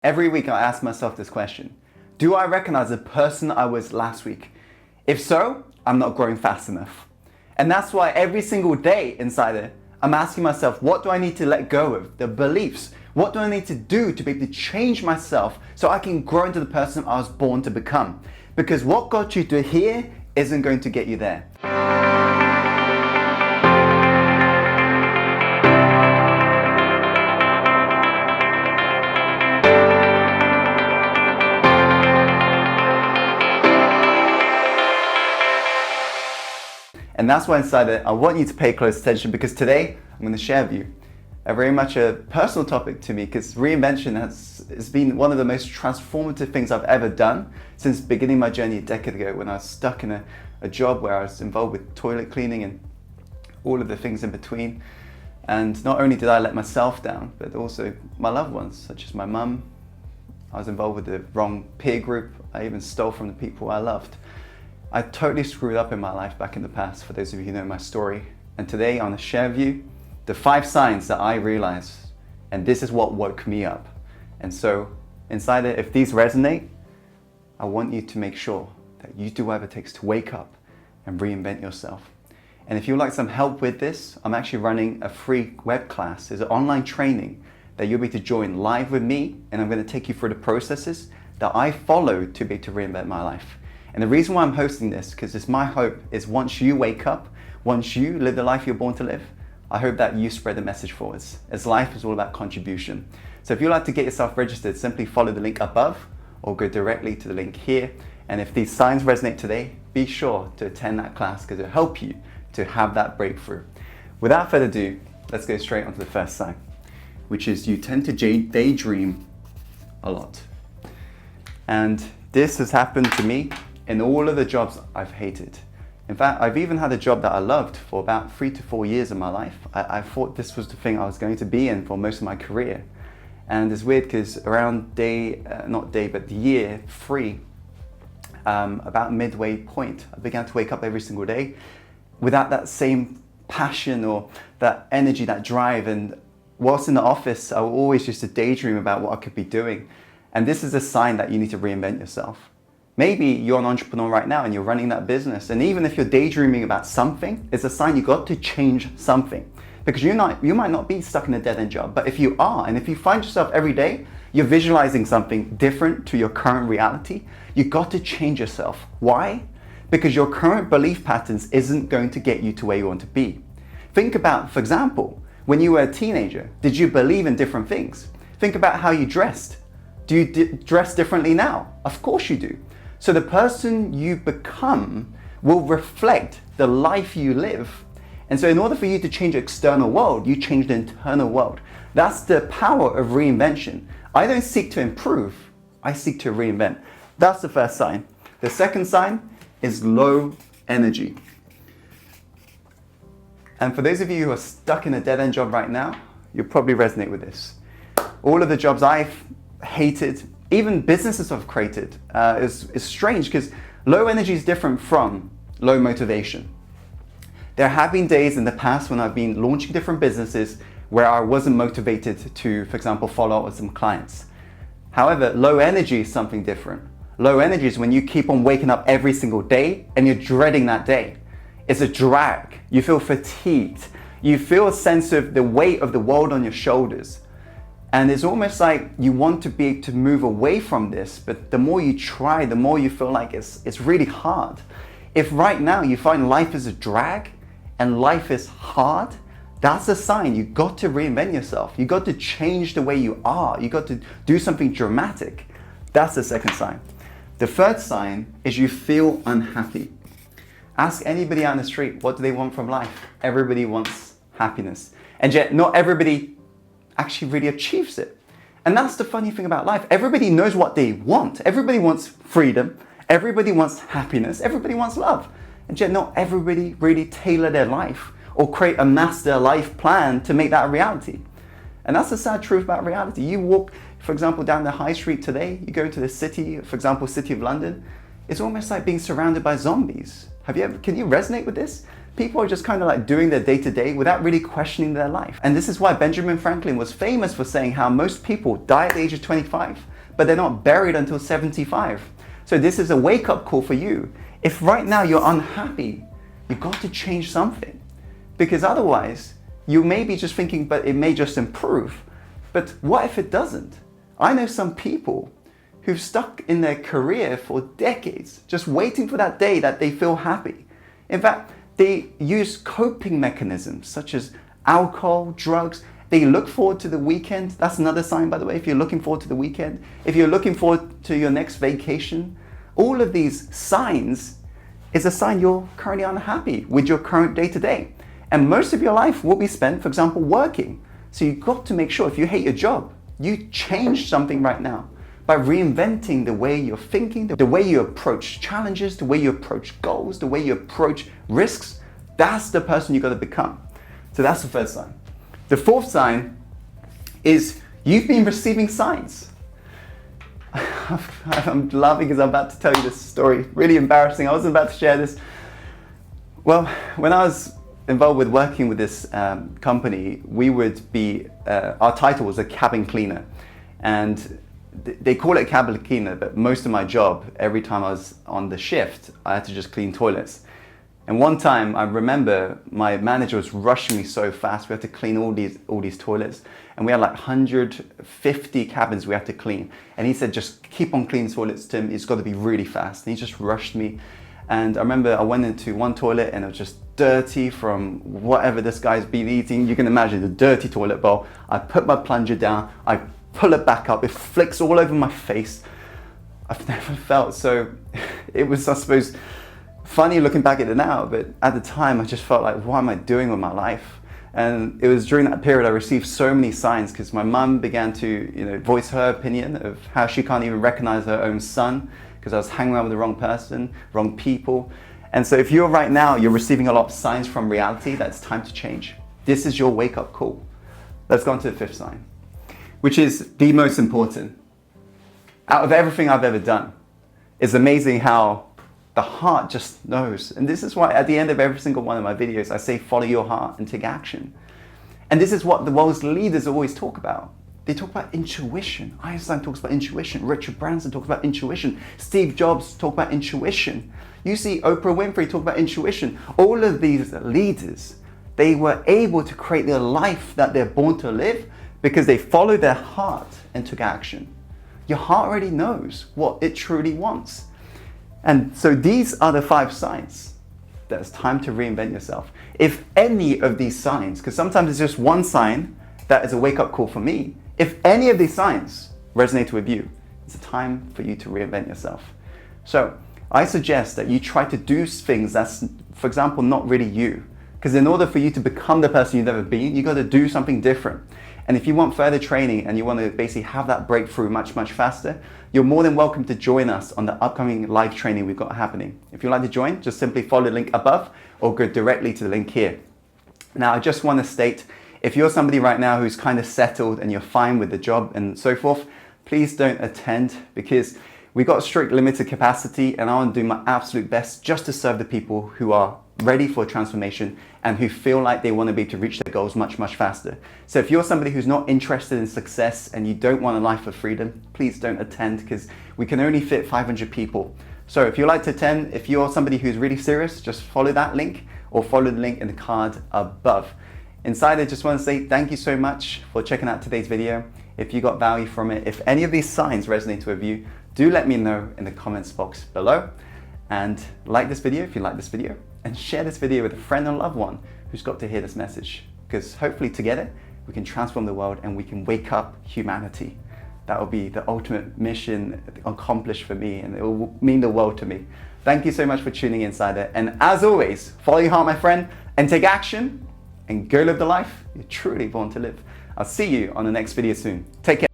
Every week I ask myself this question: do I recognize the person I was last week? If so, I'm not growing fast enough. And that's why every single day inside it, I'm asking myself, what do I need to let go of? The beliefs. What do I need to do to be able to change myself so I can grow into the person I was born to become? Because what got you to here isn't going to get you there. And that's why inside it, I want you to pay close attention, because today I'm going to share with you a very much a personal topic to me, because reinvention has been one of the most transformative things I've ever done since beginning my journey a decade ago, when I was stuck in a job where I was involved with toilet cleaning and all of the things in between. And not only did I let myself down, but also my loved ones, such as my mum. I was involved with the wrong peer group. I even stole from the people I loved. I totally screwed up in my life back in the past, for those of you who know my story. And today I want to share with you the 5 signs that I realized, and this is what woke me up. And so inside it, if these resonate, I want you to make sure that you do whatever it takes to wake up and reinvent yourself. And if you'd like some help with this, I'm actually running a free web class. It's an online training that you'll be able to join live with me, and I'm going to take you through the processes that I followed to be able to reinvent my life. And the reason why I'm hosting this, because it's my hope, is once you wake up, once you live the life you're born to live, I hope that you spread the message forwards, as life is all about contribution. So if you'd like to get yourself registered, simply follow the link above or go directly to the link here. And if these signs resonate today, be sure to attend that class, because it'll help you to have that breakthrough. Without further ado, let's go straight onto the first sign, which is you tend to daydream a lot. And this has happened to me in all of the jobs I've hated. In fact, I've even had a job that I loved for about 3 to 4 years of my life. I thought this was the thing I was going to be in for most of my career. And it's weird, because around the year 3, about midway point, I began to wake up every single day without that same passion or that energy, that drive. And whilst in the office, I always used to daydream about what I could be doing. And this is a sign that you need to reinvent yourself. Maybe you're an entrepreneur right now and you're running that business, and even if you're daydreaming about something, it's a sign you got to change something. Because you might not be stuck in a dead-end job, but if you are, and if you find yourself every day, you're visualizing something different to your current reality, you got to change yourself. Why? Because your current belief patterns isn't going to get you to where you want to be. Think about, for example, when you were a teenager, did you believe in different things? Think about how you dressed. Do you dress differently now? Of course you do. So the person you become will reflect the life you live. And so in order for you to change the external world, you change the internal world. That's the power of reinvention. I don't seek to improve, I seek to reinvent. That's the first sign. The second sign is low energy. And for those of you who are stuck in a dead-end job right now, you'll probably resonate with this. All of the jobs I've hated, even businesses I've created, is strange, because low energy is different from low motivation. There have been days in the past when I've been launching different businesses where I wasn't motivated to, for example, follow up with some clients. However, low energy is something different. Low energy is when you keep on waking up every single day and you're dreading that day. It's a drag. You feel fatigued. You feel a sense of the weight of the world on your shoulders. And it's almost like you want to be able to move away from this, but the more you try, the more you feel like it's really hard. If right now you find life is a drag and life is hard, that's a sign you got to reinvent yourself. You got to change the way you are. You got to do something dramatic. That's the second sign. The third sign is you feel unhappy. Ask anybody out on the street, what do they want from life? Everybody wants happiness. And yet not everybody actually really achieves it. And that's the funny thing about life. Everybody knows what they want. Everybody wants freedom. Everybody wants happiness. Everybody wants love. And yet not everybody really tailor their life or create a master life plan to make that a reality. And that's the sad truth about reality. You walk, for example, down the high street today, you go to the city, for example, City of London, it's almost like being surrounded by zombies. Can you resonate with this? people are just kind of like doing their day-to-day without really questioning their life. And this is why Benjamin Franklin was famous for saying how most people die at the age of 25, but they're not buried until 75. So this is a wake-up call for you. If right now you're unhappy, you've got to change something. Because otherwise, you may be just thinking, but it may just improve. But what if it doesn't? I know some people who've stuck in their career for decades, just waiting for that day that they feel happy. In fact, they use coping mechanisms such as alcohol, drugs. They look forward to the weekend. That's another sign, by the way, if you're looking forward to the weekend. If you're looking forward to your next vacation, all of these signs is a sign you're currently unhappy with your current day-to-day. And most of your life will be spent, for example, working. So you've got to make sure if you hate your job, you change something right now by reinventing the way you're thinking, the way you approach challenges, the way you approach goals, the way you approach risks. That's the person you've got to become. So that's the first sign. The fourth sign is you've been receiving signs. I'm laughing because I'm about to tell you this story. Really embarrassing. I wasn't about to share this. Well, when I was involved with working with this company, we would be, our title was a cabin cleaner. And they call it cabin cleaner, but most of my job, every time I was on the shift, I had to just clean toilets. And one time I remember my manager was rushing me so fast. We had to clean all these toilets, and we had like 150 cabins we had to clean. And he said, just keep on cleaning toilets, Tim. It's got to be really fast. And he just rushed me. And I remember I went into one toilet and it was just dirty from whatever this guy's been eating. You can imagine the dirty toilet bowl. I put my plunger down, I pull it back up, it flicks all over my face. I've never felt so, it was, I suppose, funny looking back at it now, but at the time I just felt like, what am I doing with my life? And it was during that period I received so many signs because my mum began to voice her opinion of how she can't even recognize her own son because I was hanging around with the wrong person, wrong people. And so if you're right now, you're receiving a lot of signs from reality, that's time to change. This is your wake-up call. Let's go on to the fifth sign, which is the most important. Out of everything I've ever done, it's amazing how the heart just knows. And this is why at the end of every single one of my videos, I say, follow your heart and take action. And this is what the world's leaders always talk about. They talk about intuition. Einstein talks about intuition. Richard Branson talks about intuition. Steve Jobs talk about intuition. You see Oprah Winfrey talk about intuition. All of these leaders, they were able to create the life that they're born to live because they followed their heart and took action. Your heart already knows what it truly wants. And so these are the 5 signs that it's time to reinvent yourself. If any of these signs, because sometimes it's just one sign that is a wake-up call for me, if any of these signs resonate with you, it's a time for you to reinvent yourself. So I suggest that you try to do things that's, for example, not really you. Because in order for you to become the person you've never been, you've got to do something different. And if you want further training and you want to basically have that breakthrough much, much faster, you're more than welcome to join us on the upcoming live training we've got happening. If you'd like to join, just simply follow the link above or go directly to the link here. Now, I just want to state, if you're somebody right now who's kind of settled and you're fine with the job and so forth, please don't attend because we've got strict limited capacity and I want to do my absolute best just to serve the people who are ready for transformation and who feel like they want to be able to reach their goals much, much faster. So if you're somebody who's not interested in success and you don't want a life of freedom, please don't attend because we can only fit 500 people. So if you'd like to attend, if you're somebody who's really serious, just follow that link or follow the link in the card above. Inside, I just want to say thank you so much for checking out today's video. If you got value from it, if any of these signs resonate with you, do let me know in the comments box below. And like this video if you like this video, and share this video with a friend or loved one who's got to hear this message. Because hopefully together we can transform the world and we can wake up humanity. That will be the ultimate mission accomplished for me and it will mean the world to me. Thank you so much for tuning in, Insider. And as always, follow your heart, my friend, and take action and go live the life you're truly born to live. I'll see you on the next video soon. Take care.